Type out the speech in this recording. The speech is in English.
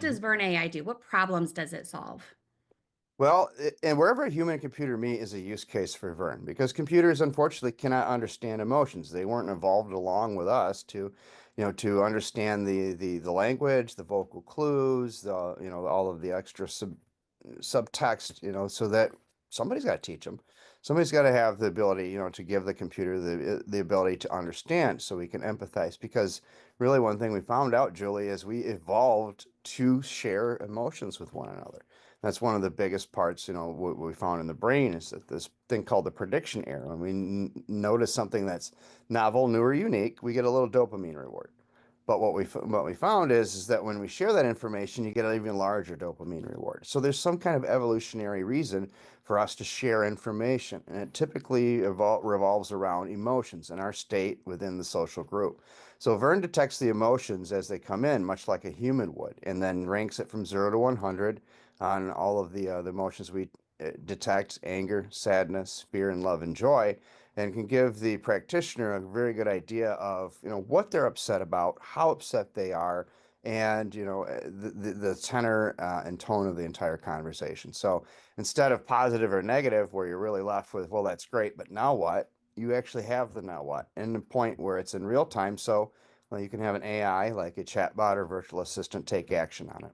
does VERN AI do? What problems does it solve? Well, and wherever a human and computer meet is a use case for Vern, because computers unfortunately cannot understand emotions. They weren't evolved along with us to understand the language, the vocal clues, all of the extra subtext, so that somebody's got to teach them. Somebody's got to have the ability, to give the computer the ability to understand so we can empathize. Because really, one thing we found out, Julie, is we evolved to share emotions with one another. That's one of the biggest parts, what we found in the brain is that this thing called the prediction error. When we notice something that's novel, new, or unique, we get a little dopamine reward. But what we found is that when we share that information, you get an even larger dopamine reward. So there's some kind of evolutionary reason for us to share information, and it typically revolves around emotions and our state within the social group. So Vern detects the emotions as they come in, much like a human would, and then ranks it from 0 to 100 on all of the emotions we detect: anger, sadness, fear, and love and joy, and can give the practitioner a very good idea of what they're upset about, how upset they are, and the tenor and tone of the entire conversation. So instead of positive or negative, where you're really left with, well, that's great, but now what? You actually have the now what, and the point where it's in real time. So well, you can have an AI like a chatbot or virtual assistant take action on it.